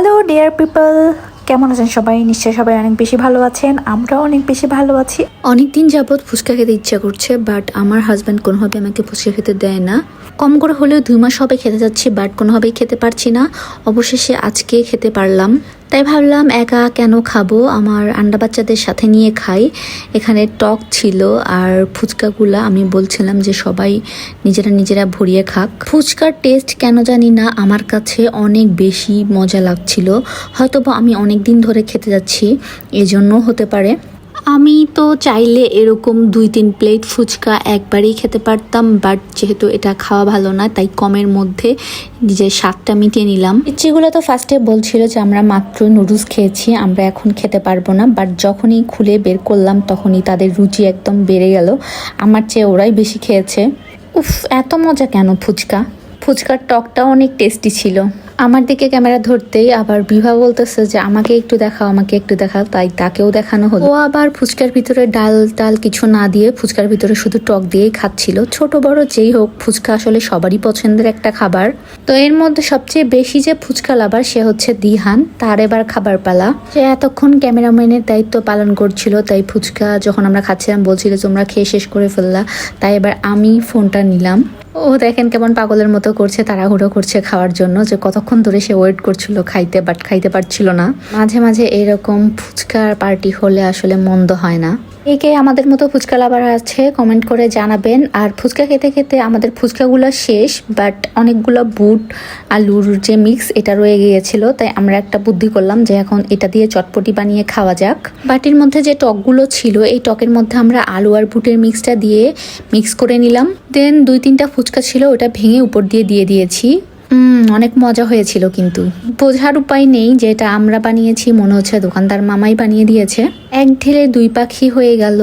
Hello dear people, কেমন আছেন সবাই? নিশ্চয়ই সবাই অনেক বেশি ভালো আছেন। আমরাও অনেক বেশি ভালো আছি। অনেকদিন যাবৎ ফুচকা খেতে ইচ্ছা করছে, বাট আমার হাজব্যান্ড কোনোভাবে আমাকে ফুচকা খেতে দেয় না। কম করে হলেও 2 মাস হবে খেতে যাচ্ছি, বাট কোনোভাবেই খেতে পারছি না। অবশেষে আজকে খেতে পারলাম। তাই ভাবলাম একা কেন খাবো, আমার আন্ডা বাচ্চাদের সাথে নিয়ে খাই। এখানে টক ছিল আর ফুচকাগুলা আমি বলছিলাম যে সবাই নিজেরা ভরিয়ে খাক। ফুচকার টেস্ট কেন জানি না আমার কাছে অনেক বেশি মজা লাগছিল। হয়তোবা আমি অনেক দিন ধরে খেতে যাচ্ছি, এজন্য হতে পারে। আমি তো চাইলে এরকম 2-3 প্লেট ফুচকা একবারেই খেতে পারতাম, বাট যেহেতু এটা খাওয়া ভালো না তাই কমের মধ্যে নিজের স্বাদটা মিটিয়ে নিলাম। পিচ্চিগুলো তো ফার্স্টে বলছিল যে আমরা মাত্র নুডলস খেয়েছি, আমরা এখন খেতে পারবো না, বাট যখনই খুলে বের করলাম তখনই তাদের রুচি একদম বেড়ে গেল। আমার চেয়ে ওরাই বেশি খেয়েছে। উফ, এত মজা কেন ফুচকার টকটাও অনেক টেস্টি ছিল। আমার দিকে ক্যামেরা ধরতেই আবার বিভা বলতেছে যে আমাকে একটু দেখাও, তাই তাকেও দেখানো হলো। ও আবার ফুচকার ভিতরে ডাল টাল কিছু না দিয়ে ফুচকার ভিতরে শুধু টক দিয়েই খাচ্ছিল। ছোট বড় যেই হোক, ফুচকা আসলে সবারই পছন্দের একটা খাবার। তো এর মধ্যে সবচেয়ে বেশি যে ফুচকা লাভার সে হচ্ছে দিহান, তার এবার খাবার পালা। সে এতক্ষণ ক্যামেরাম্যানের দায়িত্ব পালন করছিল, তাই ফুচকা যখন আমরা খাচ্ছিলাম বলছিল তোমরা খেয়ে শেষ করে ফেললা, তাই এবার আমি ফোনটা নিলাম। ও দেখেন কেমন পাগলের মতো করছে, তাড়াহুড়ো করছে খাওয়ার জন্য, যে কতক্ষণ ধরে সে ওয়েট করছিল খাইতে, বাট খাইতে পারছিল না। মাঝে মাঝে এরকম ফুচকার পার্টি হলে আসলে মন্দ হয় না। একে আমাদের মতো ফুচকা লাভার আছে কমেন্ট করে জানাবেন। আর ফুচকা খেতে খেতে আমাদের ফুচকাগুলো শেষ, বাট অনেকগুলো বুট আলুর যে মিক্স এটা রয়ে গিয়েছিল, তাই আমরা একটা বুদ্ধি করলাম যে এখন এটা দিয়ে চটপটি বানিয়ে খাওয়া যাক। বাটির মধ্যে যে টকগুলো ছিল এই টকের মধ্যে আমরা আলু আর বুটের মিক্সটা দিয়ে মিক্স করে নিলাম। দেন 2-3টা ফুচকা ছিল, ওটা ভেঙে উপর দিয়ে দিয়েছি। অনেক মজা হয়েছিল, কিন্তু বোঝার উপায় নেই যে এটা আমরা বানিয়েছি, মনে হচ্ছে দোকানদার মামাই বানিয়ে দিয়েছে। এক ঢেলে 2 পাখি হয়ে গেল,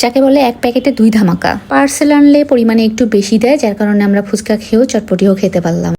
যাকে বলে 1 প্যাকেটে 2 ধামাকা। পার্সেল আনলে পরিমাণে একটু বেশি দেয়, যার কারণে আমরা ফুচকা খেয়েও চটপটিও খেতে পারলাম।